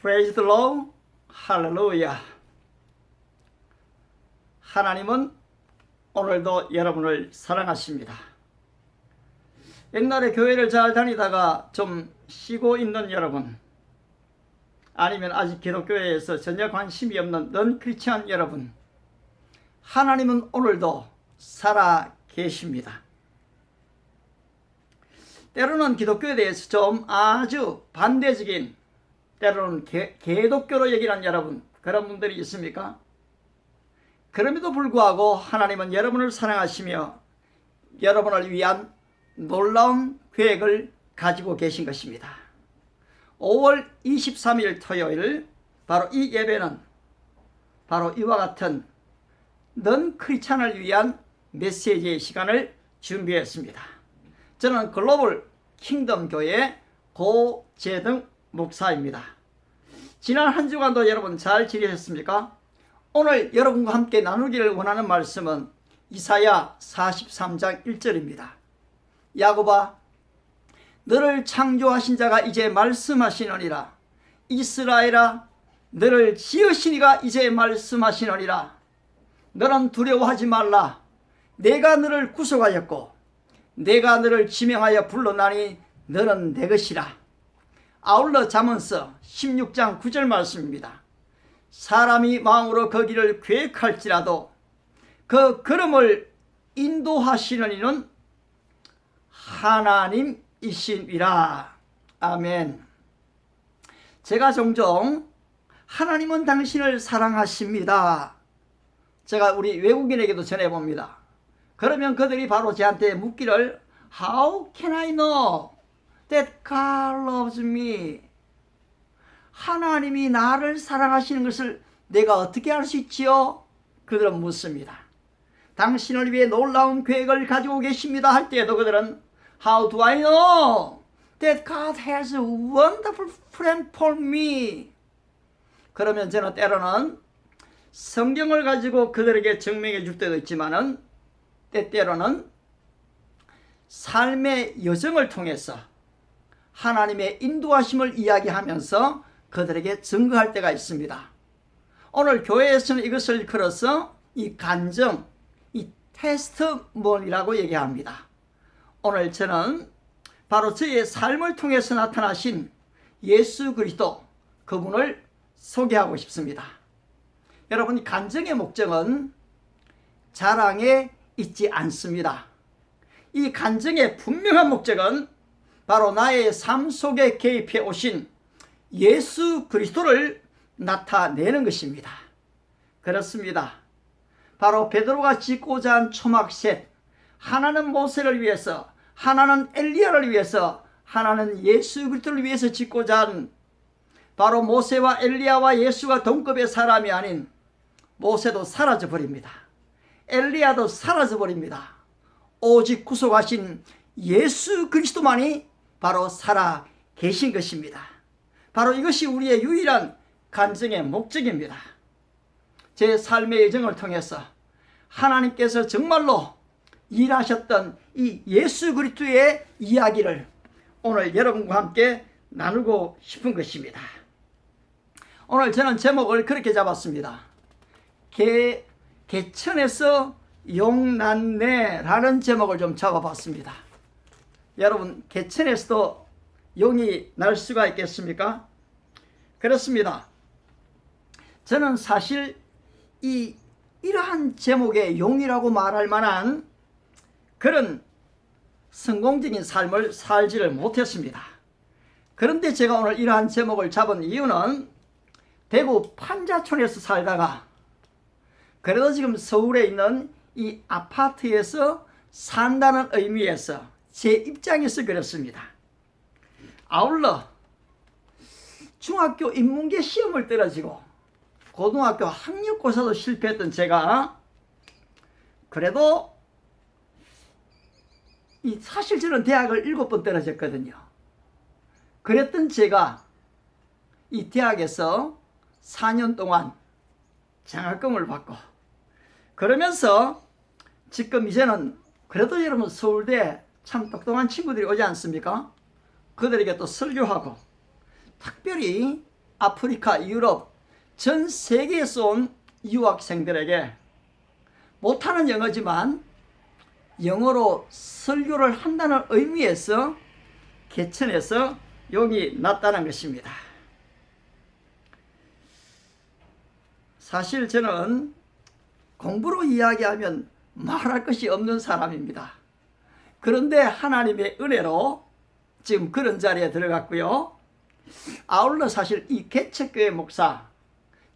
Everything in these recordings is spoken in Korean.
Praise the Lord. 할렐루야. 하나님은 오늘도 여러분을 사랑하십니다. 옛날에 교회를 잘 다니다가 좀 쉬고 있는 여러분, 아니면 아직 기독교회에서 전혀 관심이 없는 넌 크리스찬 여러분, 하나님은 오늘도 살아 계십니다. 때로는 기독교에 대해서 좀 아주 반대적인, 때로는 개독교로 얘기하는 여러분, 그런 분들이 있습니까? 그럼에도 불구하고 하나님은 여러분을 사랑하시며 여러분을 위한 놀라운 계획을 가지고 계신 것입니다. 5월 23일 토요일, 바로 이 예배는 바로 이와 같은 넌 크리스찬을 위한 메시지의 시간을 준비했습니다. 저는 글로벌 킹덤 교회 고재등 목사입니다. 지난 한 주간도 여러분 잘 지내셨습니까? 오늘 여러분과 함께 나누기를 원하는 말씀은 이사야 43장 1절입니다. 야곱아, 너를 창조하신 자가 이제 말씀하시느니라. 이스라엘아, 너를 지으신 이가 이제 말씀하시느니라. 너는 두려워하지 말라. 내가 너를 구속하였고 내가 너를 지명하여 불러나니 너는 내 것이라. 아울러 잠언서 16장 9절 말씀입니다. 사람이 마음으로 그 길을 계획할지라도 그 걸음을 인도하시는 이는 하나님이시니라. 아멘. 제가 종종 하나님은 당신을 사랑하십니다, 제가 우리 외국인에게도 전해봅니다. 그러면 그들이 바로 저한테 묻기를 How can I know that God loves me? 하나님이 나를 사랑하시는 것을 내가 어떻게 알 수 있지요? 그들은 묻습니다. 당신을 위해 놀라운 계획을 가지고 계십니다 할 때에도 그들은 How do I know that God has a wonderful plan for me? 그러면 저는 때로는 성경을 가지고 그들에게 증명해 줄 때도 있지만은 때때로는 삶의 여정을 통해서 하나님의 인도하심을 이야기하면서 그들에게 증거할 때가 있습니다. 오늘 교회에서는 이것을 일컬어서 이 간증, 이 테스트몬이라고 얘기합니다. 오늘 저는 바로 저의 삶을 통해서 나타나신 예수 그리스도, 그분을 소개하고 싶습니다. 여러분, 간증의 목적은 자랑에 있지 않습니다. 이 간증의 분명한 목적은 바로 나의 삶 속에 개입해 오신 예수 그리스도를 나타내는 것입니다. 그렇습니다. 바로 베드로가 짓고자 한 초막셋, 하나는 모세를 위해서, 하나는 엘리야를 위해서, 하나는 예수 그리스도를 위해서 짓고자 한, 바로 모세와 엘리야와 예수가 동급의 사람이 아닌 모세도 사라져 버립니다. 엘리야도 사라져 버립니다. 오직 구속하신 예수 그리스도만이 바로 살아 계신 것입니다. 바로 이것이 우리의 유일한 간증의 목적입니다. 제 삶의 여정을 통해서 하나님께서 정말로 일하셨던 이 예수 그리스도의 이야기를 오늘 여러분과 함께 나누고 싶은 것입니다. 오늘 저는 제목을 그렇게 잡았습니다. 개천에서 용 났네라는 제목을 좀 잡아봤습니다. 여러분, 개천에서도 용이 날 수가 있겠습니까? 그렇습니다. 저는 사실 이러한 제목의 용이라고 말할 만한 그런 성공적인 삶을 살지를 못했습니다. 그런데 제가 오늘 이러한 제목을 잡은 이유는 대구 판자촌에서 살다가 그래도 지금 서울에 있는 이 아파트에서 산다는 의미에서 제 입장에서 그렇습니다. 아울러 중학교 인문계 시험을 떨어지고 고등학교 학력고사도 실패했던 제가 그래도 사실 저는 대학을 7번 떨어졌거든요. 그랬던 제가 이 대학에서 4년 동안 장학금을 받고 그러면서 지금 이제는 그래도 여러분 서울대 참 똑똑한 친구들이 오지 않습니까? 그들에게 또 설교하고 특별히 아프리카, 유럽 전 세계에서 온 유학생들에게 못하는 영어지만 영어로 설교를 한다는 의미에서 개천에서 용이 났다는 것입니다. 사실 저는 공부로 이야기하면 말할 것이 없는 사람입니다. 그런데 하나님의 은혜로 지금 그런 자리에 들어갔고요. 아울러 사실 이 개척교회 목사,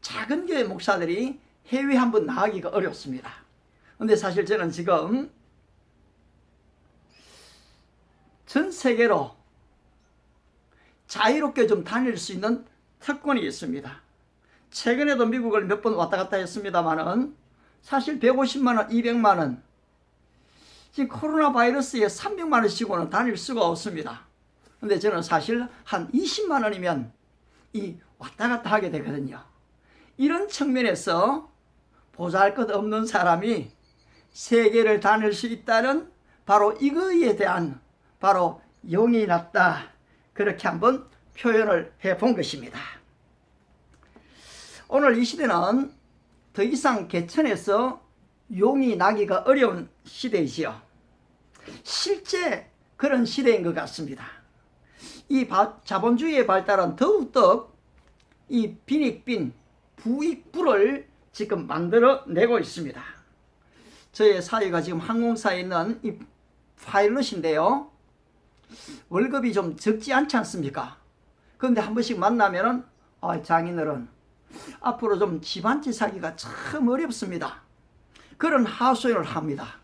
작은 교회 목사들이 해외 한번 나가기가 어렵습니다. 그런데 사실 저는 지금 전 세계로 자유롭게 좀 다닐 수 있는 특권이 있습니다. 최근에도 미국을 몇 번 왔다 갔다 했습니다만은 사실 150만 원, 200만 원, 지금 코로나 바이러스에 300만 원씩으로는 다닐 수가 없습니다. 근데 저는 사실 한 20만 원이면 왔다 갔다 하게 되거든요. 이런 측면에서 보잘것없는 사람이 세계를 다닐 수 있다는 바로 이거에 대한 바로 용이 났다, 그렇게 한번 표현을 해본 것입니다. 오늘 이 시대는 더 이상 개천에서 용이 나기가 어려운 시대이지요. 실제 그런 시대인 것 같습니다. 이 자본주의의 발달은 더욱더 이 빈익빈 부익부를 지금 만들어내고 있습니다. 저의 사위가 지금 항공사에 있는 이 파일럿인데요. 월급이 좀 적지 않지 않습니까? 그런데 한 번씩 만나면은 장인어른 앞으로 좀 집 한 채 사기가 참 어렵습니다, 그런 하소연을 합니다.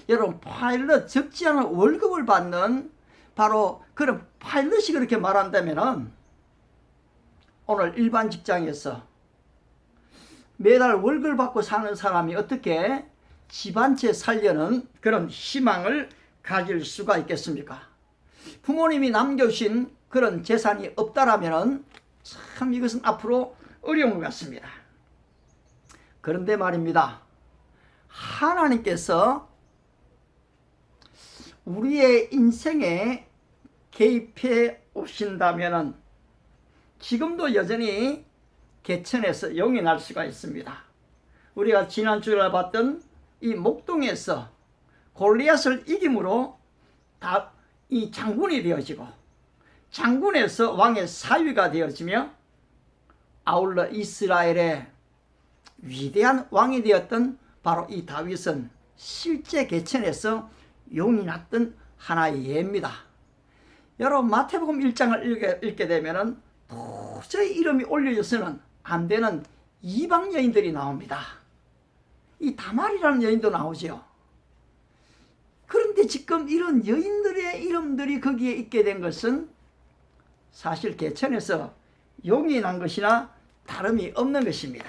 여러분, 파일럿 적지 않은 월급을 받는 바로 그런 파일럿이 그렇게 말한다면은 오늘 일반 직장에서 매달 월급을 받고 사는 사람이 어떻게 집 한 채 살려는 그런 희망을 가질 수가 있겠습니까? 부모님이 남겨주신 그런 재산이 없다라면은 참 이것은 앞으로 어려운 것 같습니다. 그런데 말입니다, 하나님께서 우리의 인생에 개입해 오신다면은 지금도 여전히 개천에서 용이 날 수가 있습니다. 우리가 지난주에 봤던 이 목동에서 골리앗을 이김으로 이 장군이 되어지고, 장군에서 왕의 사위가 되어지며, 아울러 이스라엘의 위대한 왕이 되었던 바로 이 다윗은 실제 개천에서 용이 났던 하나의 예입니다. 여러분, 마태복음 1장을 읽게 되면은 도저히 이름이 올려져서는 안 되는 이방 여인들이 나옵니다. 이 다말이라는 여인도 나오죠. 그런데 지금 이런 여인들의 이름들이 거기에 있게 된 것은 사실 개천에서 용이 난 것이나 다름이 없는 것입니다.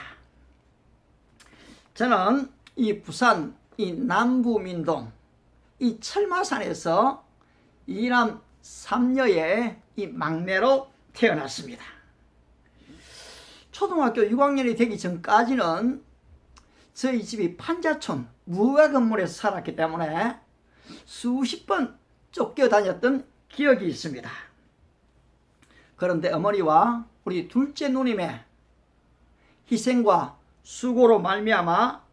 저는 이 부산 이 남부민동 이 철마산에서 이남 3녀의 이 막내로 태어났습니다. 초등학교 6학년이 되기 전까지는 저희 집이 판자촌 무가 건물에서 살았기 때문에 수십 번 쫓겨다녔던 기억이 있습니다. 그런데 어머니와 우리 둘째 누님의 희생과 수고로 말미암아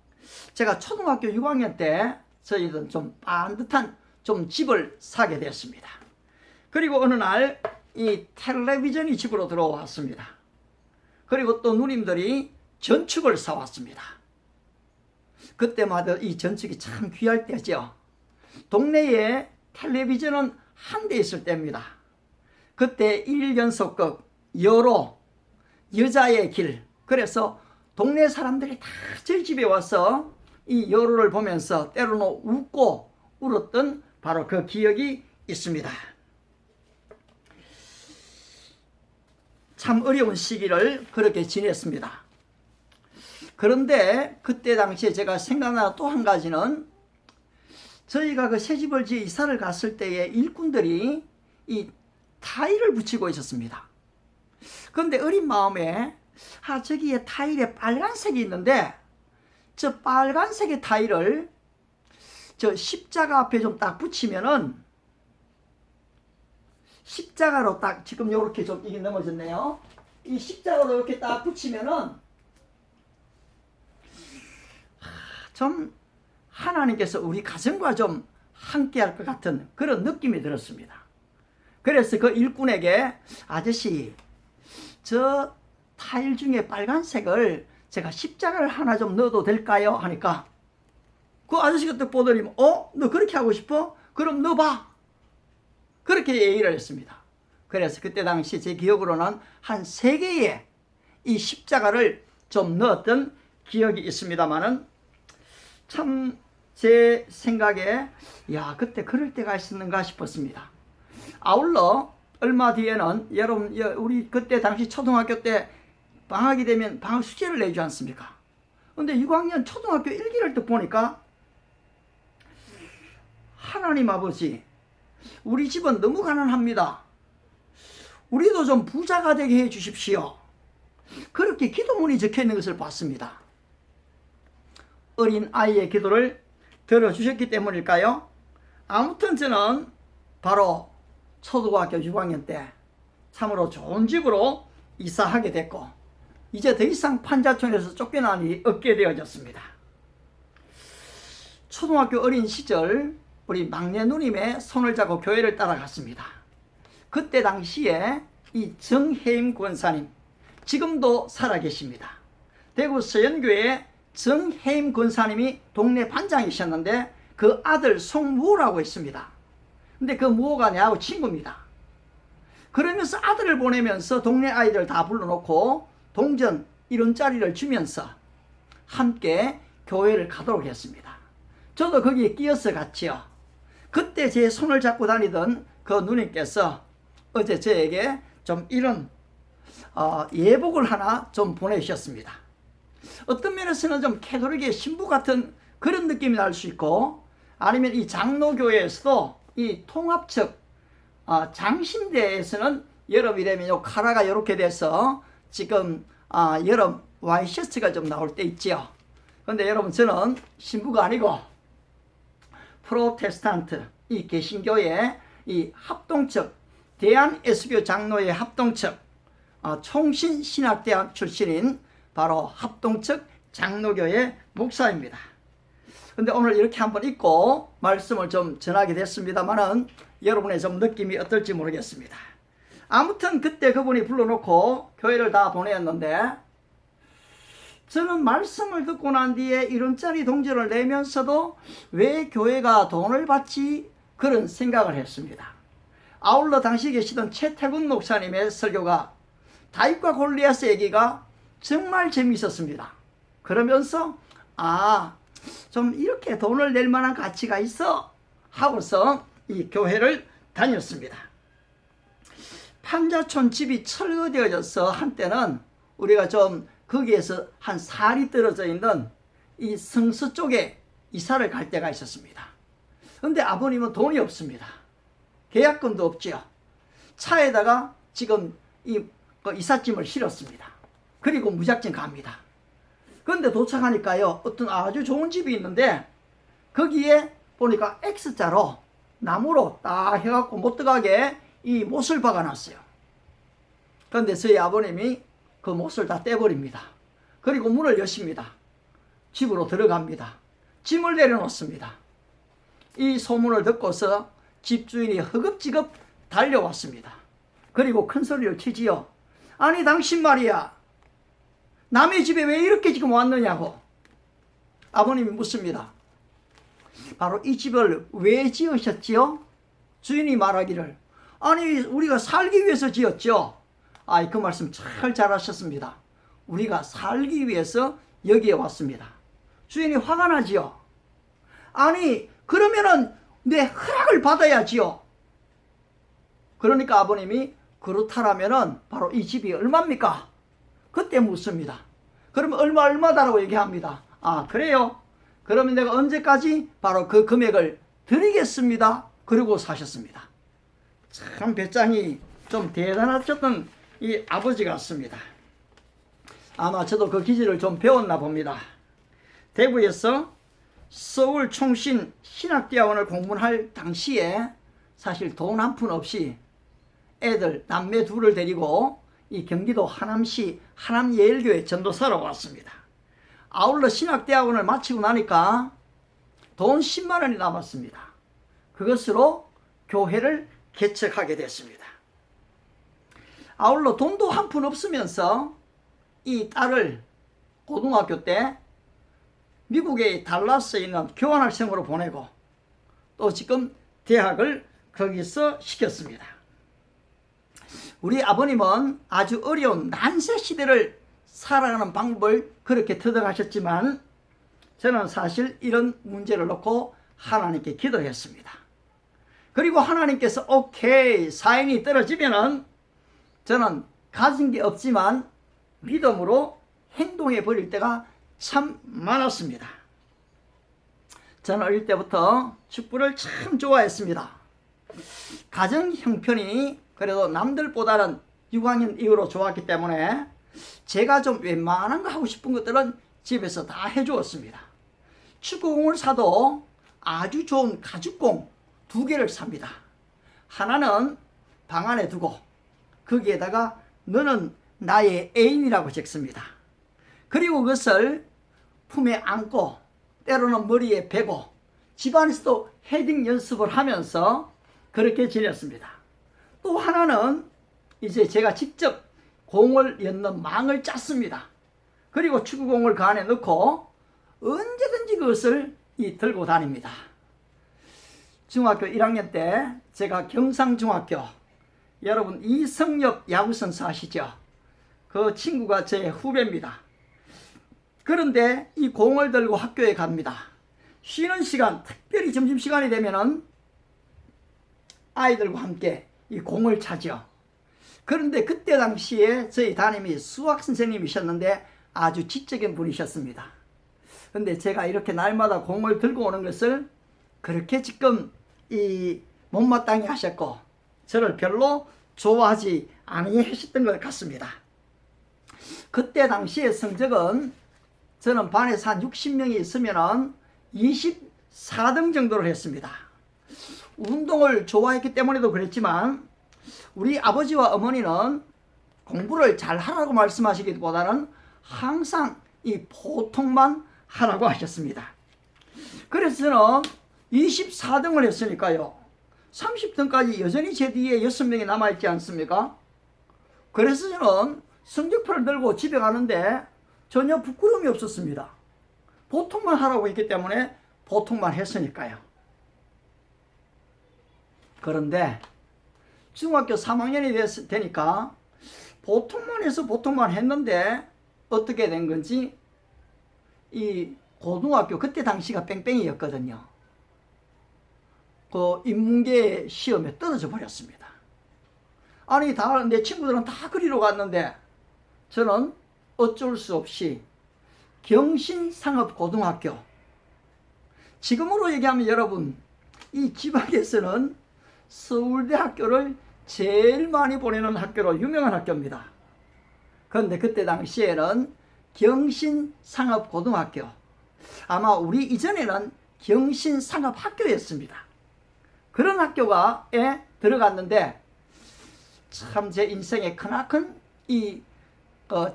제가 초등학교 6학년 때 저희는 좀 반듯한 좀 집을 사게 되었습니다. 그리고 어느 날 이 텔레비전이 집으로 들어왔습니다. 그리고 또 누님들이 전축을 사왔습니다. 그때마다 이 전축이 참 귀할 때죠. 동네에 텔레비전은 한 대 있을 때입니다. 그때 1연속극 여로 여자의 길, 그래서 동네 사람들이 다 저희 집에 와서 이 여로를 보면서 때로는 웃고 울었던 바로 그 기억이 있습니다. 참 어려운 시기를 그렇게 지냈습니다. 그런데 그때 당시에 제가 생각나는 또 한 가지는 저희가 그 새 집을 지어 이사를 갔을 때에 일꾼들이 이 타일을 붙이고 있었습니다. 그런데 어린 마음에 저기에 타일에 빨간색이 있는데 저 빨간색의 타일을 저 십자가 앞에 좀 딱 붙이면은 십자가로 딱 지금 요렇게 좀 이게 넘어졌네요. 이 십자가로 이렇게 딱 붙이면은 좀 하나님께서 우리 가정과 좀 함께 할 것 같은 그런 느낌이 들었습니다. 그래서 그 일꾼에게 아저씨 저 타일 중에 빨간색을 제가 십자가를 하나 좀 넣어도 될까요? 하니까 그 아저씨가 딱 보더니 너 그렇게 하고 싶어? 그럼 넣어봐. 그렇게 얘기를 했습니다. 그래서 그때 당시 제 기억으로는 한 3개의 이 십자가를 좀 넣었던 기억이 있습니다만은 참 제 생각에 그때 그럴 때가 있었는가 싶었습니다. 아울러 얼마 뒤에는 여러분 우리 그때 당시 초등학교 때 방학이 되면 방학 숙제를 내주지 않습니까? 근데 6학년 초등학교 1기를 딱 보니까 하나님 아버지 우리 집은 너무 가난합니다. 우리도 좀 부자가 되게 해 주십시오. 그렇게 기도문이 적혀 있는 것을 봤습니다. 어린 아이의 기도를 들어주셨기 때문일까요? 아무튼 저는 바로 초등학교 6학년 때 참으로 좋은 집으로 이사하게 됐고 이제 더 이상 판자촌에서 쫓겨나니 없게 되어졌습니다. 초등학교 어린 시절 우리 막내 누님의 손을 잡고 교회를 따라갔습니다. 그때 당시에 이 정혜임 권사님 지금도 살아계십니다. 대구 서연교회 정혜임 권사님이 동네 반장이셨는데 그 아들 송무호라고 있습니다. 근데 그 무호가 내하고 친구입니다. 그러면서 아들을 보내면서 동네 아이들 다 불러놓고 동전 1원짜리를 주면서 함께 교회를 가도록 했습니다. 저도 거기에 끼어서 갔지요. 그때 제 손을 잡고 다니던 그 누님께서 어제 저에게 좀 이런 예복을 하나 좀 보내주셨습니다. 어떤 면에서는 좀 캐톨릭의 신부 같은 그런 느낌이 날 수 있고 아니면 이 장로교회에서도 이 통합측 장신대에서는 여름이라면 요 카라가 이렇게 돼서 지금 여름 와이셔츠가 좀 나올 때 있지요. 근데 여러분 저는 신부가 아니고 프로테스탄트 이 개신교의 이 합동측 대한예수교 장로회 합동측 총신신학대학 출신인 바로 합동측 장로교회 목사입니다. 근데 오늘 이렇게 한번 읽고 말씀을 좀 전하게 됐습니다만은 여러분의 좀 느낌이 어떨지 모르겠습니다. 아무튼 그때 그분이 불러놓고 교회를 다 보내었는데 저는 말씀을 듣고 난 뒤에 1원짜리 동전을 내면서도 왜 교회가 돈을 받지? 그런 생각을 했습니다. 아울러 당시 계시던 최태군 목사님의 설교가 다윗과 골리앗의 얘기가 정말 재미있었습니다. 그러면서 좀 이렇게 돈을 낼 만한 가치가 있어 하고서 이 교회를 다녔습니다. 판자촌 집이 철거되어져서 한때는 우리가 좀 거기에서 한 살이 떨어져 있는 이 성서 쪽에 이사를 갈 때가 있었습니다. 그런데 아버님은 돈이 없습니다. 계약금도 없지요. 차에다가 지금 이삿짐을 실었습니다. 그리고 무작정 갑니다. 그런데 도착하니까요 어떤 아주 좋은 집이 있는데 거기에 보니까 X자로 나무로 딱 해갖고 못 들어가게 이 못을 박아놨어요. 그런데 저희 아버님이 그 못을 다 떼버립니다. 그리고 문을 여십니다. 집으로 들어갑니다. 짐을 내려놓습니다. 이 소문을 듣고서 집주인이 허겁지겁 달려왔습니다. 그리고 큰 소리를 치지요. 아니 당신 말이야 남의 집에 왜 이렇게 지금 왔느냐고 아버님이 묻습니다. 바로 이 집을 왜 지으셨지요? 주인이 말하기를 아니 우리가 살기 위해서 지었죠. 그 말씀 잘 잘하셨습니다. 우리가 살기 위해서 여기에 왔습니다. 주인이 화가 나지요. 아니 그러면은 내 허락을 받아야지요. 그러니까 아버님이 그렇다라면은 바로 이 집이 얼마입니까? 그때 묻습니다. 그러면 얼마다라고 얘기합니다. 그래요? 그러면 내가 언제까지 바로 그 금액을 드리겠습니다. 그리고 사셨습니다. 참 배짱이 좀 대단하셨던 이 아버지 같습니다. 아마 저도 그 기질을 좀 배웠나 봅니다. 대구에서 서울 총신 신학대학원을 공부할 당시에 사실 돈 한 푼 없이 애들 남매 둘을 데리고 이 경기도 하남시 하남예일교회 전도사로 왔습니다. 아울러 신학대학원을 마치고 나니까 돈 10만 원이 남았습니다. 그것으로 교회를 개척하게 됐습니다. 아울러 돈도 한 푼 없으면서 이 딸을 고등학교 때 미국의 달라스에 있는 교환학생으로 보내고 또 지금 대학을 거기서 시켰습니다. 우리 아버님은 아주 어려운 난세 시대를 살아가는 방법을 그렇게 터득하셨지만 저는 사실 이런 문제를 놓고 하나님께 기도했습니다. 그리고 하나님께서 오케이 사인이 떨어지면은 저는 가진 게 없지만 믿음으로 행동해 버릴 때가 참 많았습니다. 저는 어릴 때부터 축구를 참 좋아했습니다. 가정 형편이 그래도 남들보다는 6학년 이후로 좋았기 때문에 제가 좀 웬만한 거 하고 싶은 것들은 집에서 다 해주었습니다. 축구공을 사도 아주 좋은 가죽공 2개를 삽니다. 하나는 방 안에 두고 거기에다가 너는 나의 애인이라고 적습니다. 그리고 그것을 품에 안고 때로는 머리에 베고 집안에서도 헤딩 연습을 하면서 그렇게 지냈습니다. 또 하나는 이제 제가 직접 공을 엮는 망을 짰습니다. 그리고 축구공을 그 안에 넣고 언제든지 그것을 들고 다닙니다. 중학교 1학년 때 제가 경상중학교, 여러분 이성엽 야구선수 아시죠? 그 친구가 제 후배입니다. 그런데 이 공을 들고 학교에 갑니다. 쉬는 시간, 특별히 점심시간이 되면은 아이들과 함께 이 공을 차죠. 그런데 그때 당시에 저희 담임이 수학 선생님이셨는데 아주 지적인 분이셨습니다. 그런데 제가 이렇게 날마다 공을 들고 오는 것을 그렇게 지금 못마땅히 하셨고 저를 별로 좋아하지 아니하셨던 것 같습니다. 그때 당시의 성적은 저는 반에서 한 60명이 있으면 24등 정도를 했습니다. 운동을 좋아했기 때문에도 그랬지만 우리 아버지와 어머니는 공부를 잘 하라고 말씀하시기보다는 항상 이 보통만 하라고 하셨습니다. 그래서 저는 24등을 했으니까요. 30등까지 여전히 제 뒤에 6명이 남아있지 않습니까? 그래서 저는 성적표를 들고 집에 가는데 전혀 부끄러움이 없었습니다. 보통만 하라고 했기 때문에 보통만 했으니까요. 그런데 중학교 3학년이 되니까 보통만 해서 보통만 했는데 어떻게 된 건지 이 고등학교 그때 당시가 뺑뺑이였거든요. 그 인문계 시험에 떨어져 버렸습니다. 아니 내 친구들은 다 그리러 갔는데 저는 어쩔 수 없이 경신상업고등학교, 지금으로 얘기하면 여러분 이 지방에서는 서울대학교를 제일 많이 보내는 학교로 유명한 학교입니다. 그런데 그때 당시에는 경신상업고등학교, 아마 우리 이전에는 경신상업학교였습니다. 그런 학교에 들어갔는데 참 제 인생에 크나큰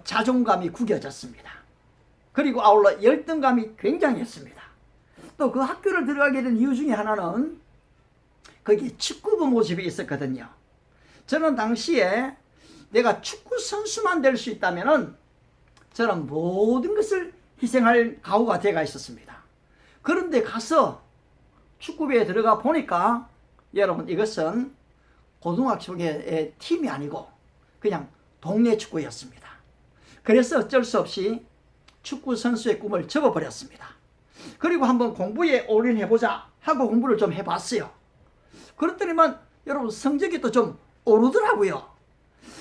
자존감이 구겨졌습니다. 그리고 아울러 열등감이 굉장했습니다. 또 그 학교를 들어가게 된 이유 중에 하나는 거기 축구부 모집이 있었거든요. 저는 당시에 내가 축구 선수만 될 수 있다면 저는 모든 것을 희생할 각오가 되어 있었습니다. 그런데 가서 축구부에 들어가 보니까 여러분 이것은 고등학교의 팀이 아니고 그냥 동네 축구였습니다. 그래서 어쩔 수 없이 축구 선수의 꿈을 접어버렸습니다. 그리고 한번 공부에 올인해보자 하고 공부를 좀 해봤어요. 그랬더니만 여러분 성적이 또 좀 오르더라고요.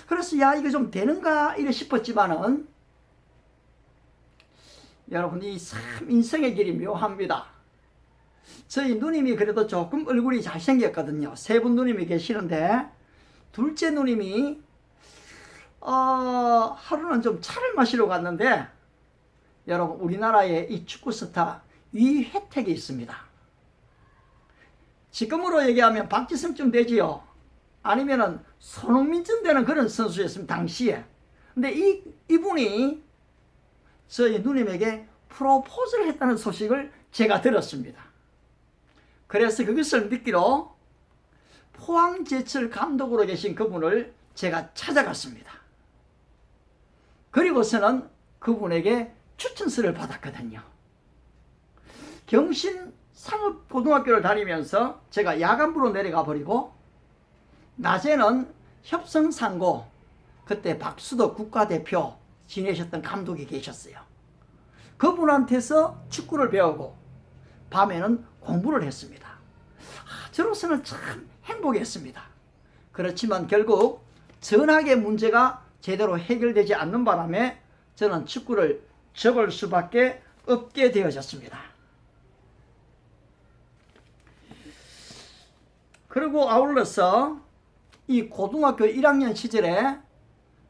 그래서 야 이거 좀 되는가 이래 싶었지만은 여러분 이 참 인생의 길이 묘합니다. 저희 누님이 그래도 조금 얼굴이 잘생겼거든요. 3분 누님이 계시는데 둘째 누님이 하루는 좀 차를 마시러 갔는데 여러분 우리나라에 이 축구 스타 이혜택이 있습니다. 지금으로 얘기하면 박지성쯤 되지요. 아니면은 손흥민쯤 되는 그런 선수였습니다, 당시에. 근데 이분이 저희 누님에게 프로포즈를 했다는 소식을 제가 들었습니다. 그래서 그것을 믿기로 포항제철 감독으로 계신 그분을 제가 찾아갔습니다. 그리고서는 그분에게 추천서를 받았거든요. 경신 상업고등학교를 다니면서 제가 야간부로 내려가 버리고 낮에는 협성상고, 그때 박수덕 국가대표 지내셨던 감독이 계셨어요. 그분한테서 축구를 배우고 밤에는 공부를 했습니다. 저로서는 참 행복했습니다. 그렇지만 결국 전학의 문제가 제대로 해결되지 않는 바람에 저는 축구를 접을 수밖에 없게 되어졌습니다. 그리고 아울러서 이 고등학교 1학년 시절에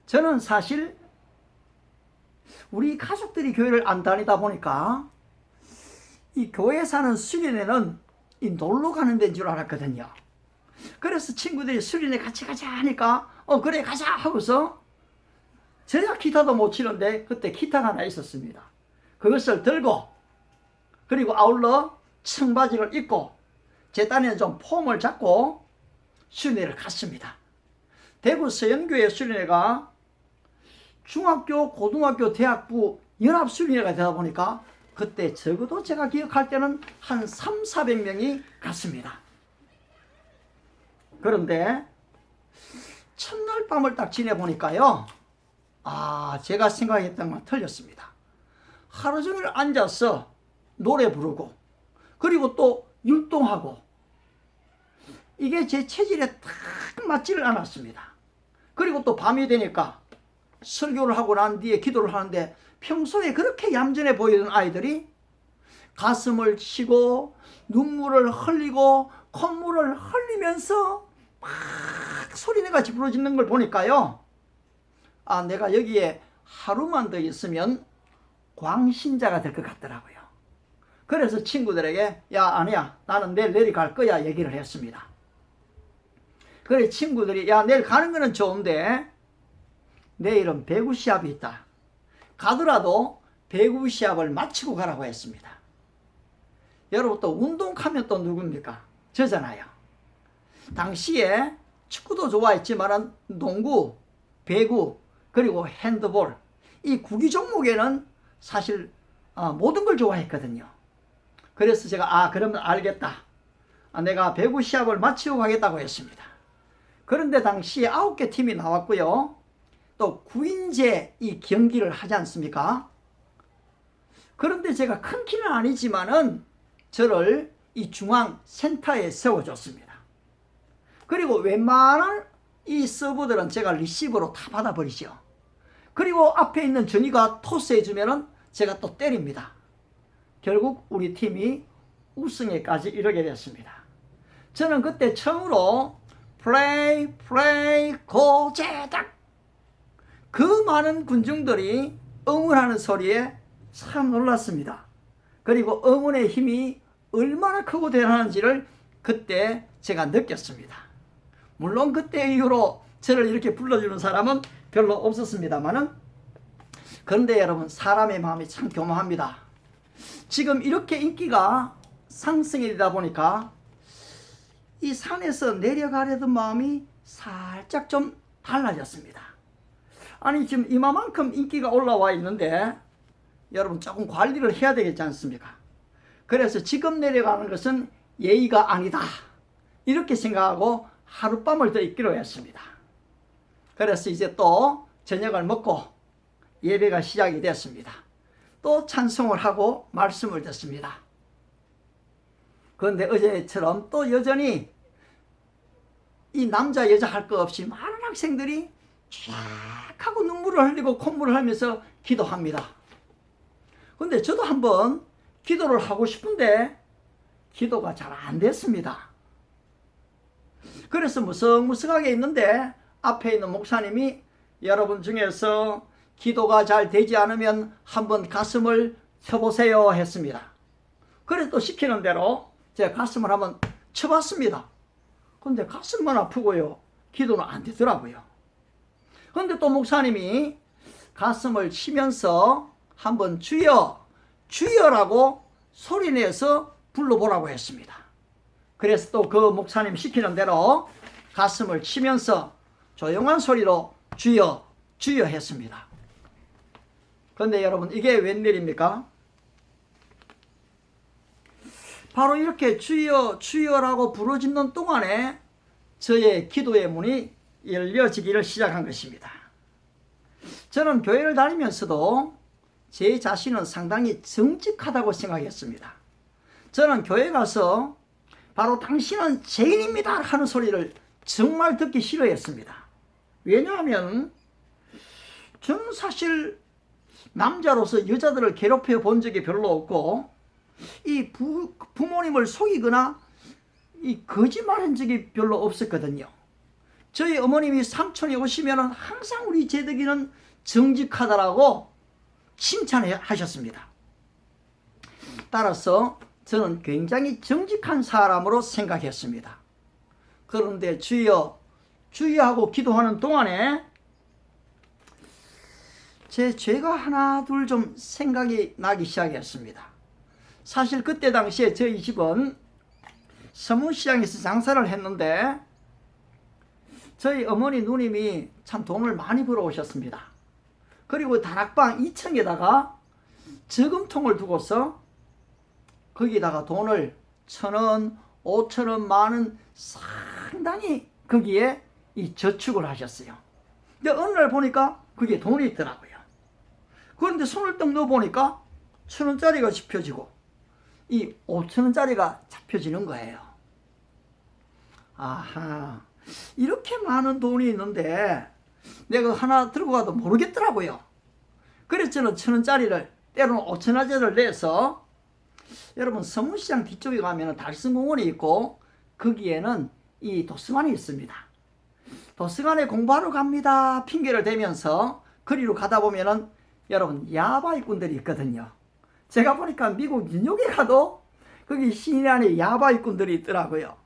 저는 사실 우리 가족들이 교회를 안 다니다 보니까 이 교회 사는 수련회는 이 놀러 가는 데인 줄 알았거든요. 그래서 친구들이 수련회 같이 가자 하니까 그래 가자 하고서 저야 기타도 못 치는데 그때 기타가 하나 있었습니다. 그것을 들고 그리고 아울러 청바지를 입고 제 딴에는 좀 폼을 잡고 수련회를 갔습니다. 대구 서연교회 수련회가 중학교, 고등학교, 대학부 연합 수련회가 되다 보니까 그때 적어도 제가 기억할 때는 한 300~400명이 갔습니다. 그런데 첫날 밤을 딱 지내보니까요, 제가 생각했던 건 틀렸습니다. 하루 종일 앉아서 노래 부르고 그리고 또 율동하고 이게 제 체질에 딱 맞지를 않았습니다. 그리고 또 밤이 되니까 설교를 하고 난 뒤에 기도를 하는데 평소에 그렇게 얌전해 보이던 아이들이 가슴을 치고 눈물을 흘리고 콧물을 흘리면서 막 소리내같이 부러지는 걸 보니까요, 내가 여기에 하루만 더 있으면 광신자가 될 것 같더라고요. 그래서 친구들에게 아니야, 나는 내일 내려갈 거야 얘기를 했습니다. 그래 친구들이 내일 가는 거는 좋은데 내일은 배구 시합이 있다. 가더라도 배구 시합을 마치고 가라고 했습니다. 여러분 또 운동하면 또 누굽니까? 저잖아요. 당시에 축구도 좋아했지만 농구, 배구, 그리고 핸드볼 이 구기 종목에는 사실 모든 걸 좋아했거든요. 그래서 제가 그러면 알겠다. 내가 배구 시합을 마치고 가겠다고 했습니다. 그런데 당시에 9개 팀이 나왔고요. 또 9인제 이 경기를 하지 않습니까? 그런데 제가 큰 키는 아니지만은 저를 이 중앙 센터에 세워줬습니다. 그리고 웬만한 이 서브들은 제가 리시브로 다 받아버리죠. 그리고 앞에 있는 전이가 토스해주면은 제가 또 때립니다. 결국 우리 팀이 우승에까지 이르게 됐습니다. 저는 그때 처음으로 플레이 고제작 그 많은 군중들이 응원하는 소리에 참 놀랐습니다. 그리고 응원의 힘이 얼마나 크고 대단한지를 그때 제가 느꼈습니다. 물론 그때 이후로 저를 이렇게 불러주는 사람은 별로 없었습니다만은, 그런데 여러분 사람의 마음이 참 교묘합니다. 지금 이렇게 인기가 상승이 되다 보니까 이 산에서 내려가려던 마음이 살짝 좀 달라졌습니다. 아니 지금 이만큼 인기가 올라와 있는데 여러분 조금 관리를 해야 되겠지 않습니까? 그래서 지금 내려가는 것은 예의가 아니다 이렇게 생각하고 하룻밤을 더 있기로 했습니다. 그래서 이제 또 저녁을 먹고 예배가 시작이 됐습니다. 또 찬송을 하고 말씀을 듣습니다. 그런데 어제처럼 또 여전히 이 남자 여자 할 것 없이 많은 학생들이 쫙 하고 눈물을 흘리고 콧물을 흘리면서 기도합니다. 그런데 저도 한번 기도를 하고 싶은데 기도가 잘 안 됐습니다. 그래서 무성무성하게 있는데 앞에 있는 목사님이 여러분 중에서 기도가 잘 되지 않으면 한번 가슴을 쳐보세요 했습니다. 그래서 또 시키는 대로 제가 가슴을 한번 쳐봤습니다. 근데 가슴만 아프고요, 기도는 안 되더라고요. 그런데 또 목사님이 가슴을 치면서 한번 주여, 주여라고 소리내서 불러보라고 했습니다. 그래서 또 그 목사님 시키는 대로 가슴을 치면서 조용한 소리로 주여, 주여 했습니다. 그런데 여러분, 이게 웬일입니까? 바로 이렇게 주여, 주여라고 부르짖는 동안에 저의 기도의 문이 열려지기를 시작한 것입니다. 저는 교회를 다니면서도 제 자신은 상당히 정직하다고 생각했습니다. 저는 교회 가서 바로 당신은 죄인입니다 하는 소리를 정말 듣기 싫어했습니다. 왜냐하면 저는 사실 남자로서 여자들을 괴롭혀 본 적이 별로 없고 이 부모님을 속이거나 이 거짓말한 적이 별로 없었거든요. 저희 어머님이 삼촌이 오시면 항상 우리 제덕이는 정직하다라고 칭찬하셨습니다. 따라서 저는 굉장히 정직한 사람으로 생각했습니다. 그런데 주여, 주여 하고 기도하는 동안에 제 죄가 하나 둘 좀 생각이 나기 시작했습니다. 사실 그때 당시에 저희 집은 서문시장에서 장사를 했는데 저희 어머니 누님이 참 돈을 많이 벌어오셨습니다. 그리고 다락방 2층에다가 저금통을 두고서 거기다가 돈을 1,000원, 5,000원, 10,000원 상당히 거기에 이 저축을 하셨어요. 근데 어느 날 보니까 그게 돈이 있더라고요. 그런데 손을 딱 넣어보니까 1,000원짜리가 잡혀지고 이 5,000원짜리가 잡혀지는 거예요. 아하, 이렇게 많은 돈이 있는데 내가 하나 들고 가도 모르겠더라고요. 그래서 저는 1,000원짜리를 때로는 5,000원짜리를 내서 여러분 서문시장 뒤쪽에 가면 달성공원이 있고 거기에는 이 도서관이 있습니다. 도서관에 공부하러 갑니다 핑계를 대면서 거리로 가다 보면은 여러분 야바이꾼들이 있거든요. 제가 보니까 미국 뉴욕에 가도 거기 시내 안에 야바이꾼들이 있더라고요.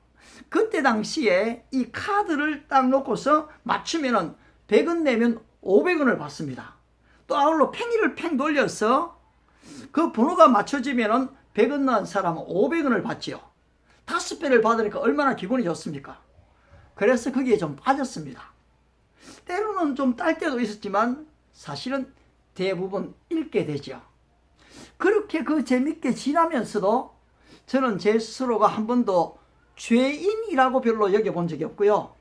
그때 당시에 이 카드를 딱 놓고서 맞추면은 100원 내면 500원을 받습니다. 또 아울러 팽이를 팽 돌려서 그 번호가 맞춰지면은 100원 넣은 사람은 500원을 받지요. 5배를 받으니까 얼마나 기분이 좋습니까? 그래서 거기에 좀 빠졌습니다. 때로는 좀 딸 때도 있었지만 사실은 대부분 읽게 되죠. 그렇게 그 재밌게 지나면서도 저는 제 스스로가 한 번도 죄인이라고 별로 여겨본 적이 없고요.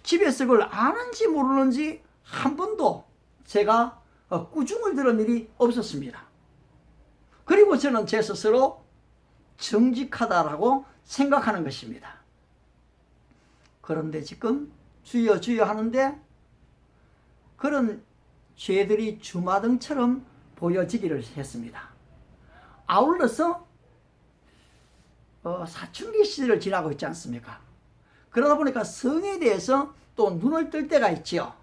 집에서 그걸 아는지 모르는지 한 번도 제가 꾸중을 들은 일이 없었습니다. 그리고 저는 제 스스로 정직하다라고 생각하는 것입니다. 그런데 지금 주여 주여 하는데 그런 죄들이 주마등처럼 보여지기를 했습니다. 아울러서 사춘기 시대를 지나고 있지 않습니까? 그러다 보니까 성에 대해서 또 눈을 뜰 때가 있지요.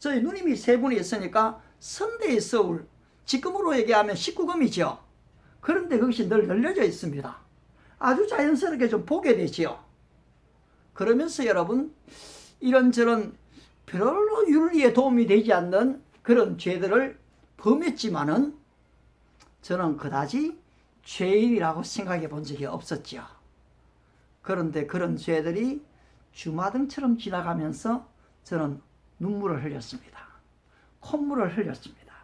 저희 누님이 세 분이 있으니까 선대의 서울, 지금으로 얘기하면 19금이죠. 그런데 그것이 늘 열려져 있습니다. 아주 자연스럽게 좀 보게 되지요. 그러면서 여러분 이런저런 별로 윤리에 도움이 되지 않는 그런 죄들을 범했지만은 저는 그다지 죄인이라고 생각해 본 적이 없었지요. 그런데 그런 죄들이 주마등처럼 지나가면서 저는 눈물을 흘렸습니다. 콧물을 흘렸습니다.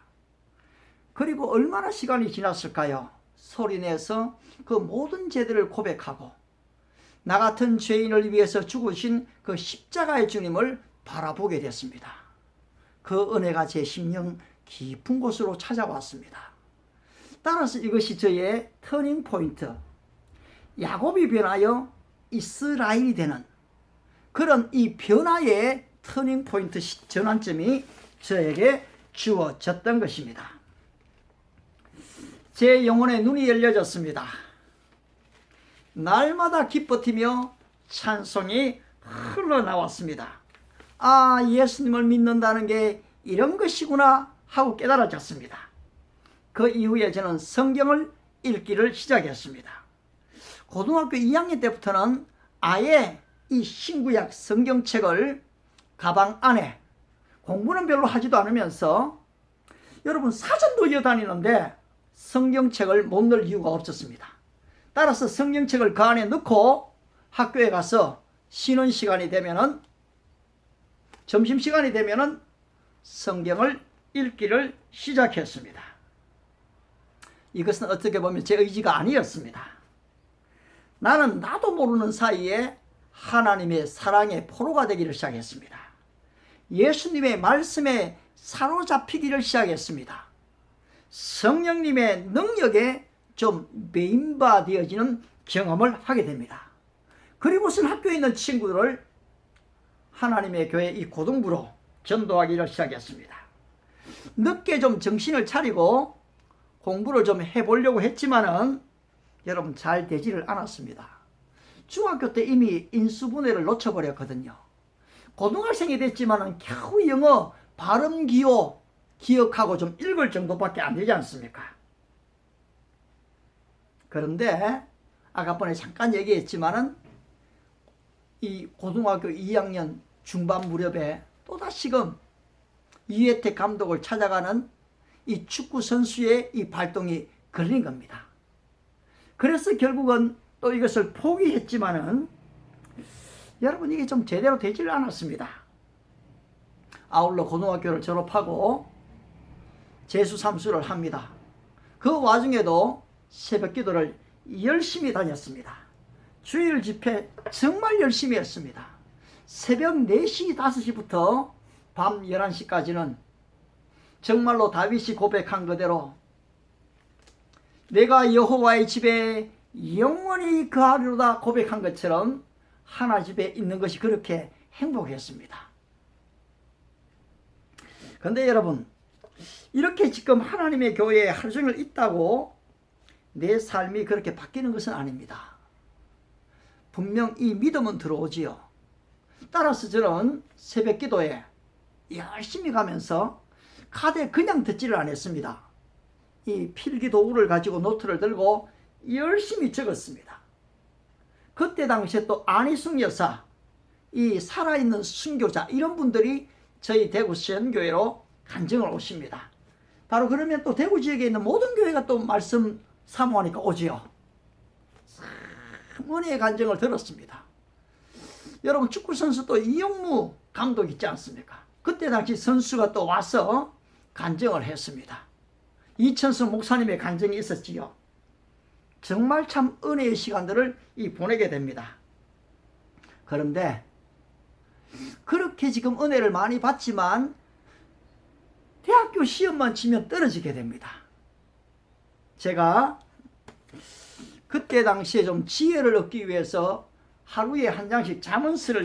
그리고 얼마나 시간이 지났을까요? 소리내서 그 모든 죄들을 고백하고 나 같은 죄인을 위해서 죽으신 그 십자가의 주님을 바라보게 됐습니다. 그 은혜가 제 심령 깊은 곳으로 찾아왔습니다. 따라서 이것이 저의 터닝 포인트, 야곱이 변하여 이스라엘이 되는 그런 이 변화의 터닝 포인트 전환점이 저에게 주어졌던 것입니다. 제 영혼의 눈이 열려졌습니다. 날마다 기뻐티며 찬송이 흘러나왔습니다. 아, 예수님을 믿는다는 게 이런 것이구나 하고 깨달아졌습니다. 그 이후에 저는 성경을 읽기를 시작했습니다. 고등학교 2학년 때부터는 아예 이 신구약 성경책을 가방 안에 공부는 별로 하지도 않으면서 여러분 사전도 이어다니는데 성경책을 못 넣을 이유가 없었습니다. 따라서 성경책을 그 안에 넣고 학교에 가서 쉬는 시간이 되면은 점심시간이 되면은 성경을 읽기를 시작했습니다. 이것은 어떻게 보면 제 의지가 아니었습니다. 나는 나도 모르는 사이에 하나님의 사랑의 포로가 되기를 시작했습니다. 예수님의 말씀에 사로잡히기를 시작했습니다. 성령님의 능력에 좀 메인바되어지는 경험을 하게 됩니다. 그리고선 학교에 있는 친구들을 하나님의 교회 이 고등부로 전도하기를 시작했습니다. 늦게 좀 정신을 차리고 공부를 좀 해보려고 했지만은 여러분 잘 되지를 않았습니다. 중학교 때 이미 인수분해를 놓쳐버렸거든요. 고등학생이 됐지만은 겨우 영어 발음 기호 기억하고 좀 읽을 정도밖에 안 되지 않습니까? 그런데 아까번에 잠깐 얘기했지만은 이 고등학교 2학년 중반 무렵에 또다시금 이회택 감독을 찾아가는 이 축구 선수의 이 발동이 걸린 겁니다. 그래서 결국은 또 이것을 포기했지만은 여러분 이게 좀 제대로 되질 않았습니다. 아울러 고등학교를 졸업하고 재수 삼수를 합니다. 그 와중에도 새벽 기도를 열심히 다녔습니다. 주일 집회 정말 열심히 했습니다. 새벽 4시, 5시부터 밤 11시까지는 정말로 다윗이 고백한 그대로 내가 여호와의 집에 영원히 거하리로다 고백한 것처럼 하나 집에 있는 것이 그렇게 행복했습니다. 그런데 여러분 이렇게 지금 하나님의 교회에 하루 종일 있다고 내 삶이 그렇게 바뀌는 것은 아닙니다. 분명 이 믿음은 들어오지요. 따라서 저는 새벽 기도에 열심히 가면서 카드에 그냥 듣지를 않았습니다. 이 필기 도구를 가지고 노트를 들고 열심히 적었습니다. 그때 당시에 또 안희숙 여사, 이 살아있는 순교자 이런 분들이 저희 대구 시연교회로 간증을 오십니다. 바로 그러면 또 대구 지역에 있는 모든 교회가 또 말씀 사모하니까 오지요. 은혜의 간증을 들었습니다. 여러분 축구 선수 또 이영무 감독 있지 않습니까? 그때 당시 선수가 또 와서 간증을 했습니다. 이천수 목사님의 간증이 있었지요. 정말 참 은혜의 시간들을 보내게 됩니다. 그런데 그렇게 지금 은혜를 많이 받지만 대학교 시험만 치면 떨어지게 됩니다. 제가 그때 당시에 좀 지혜를 얻기 위해서 하루에 한 장씩 잠언서를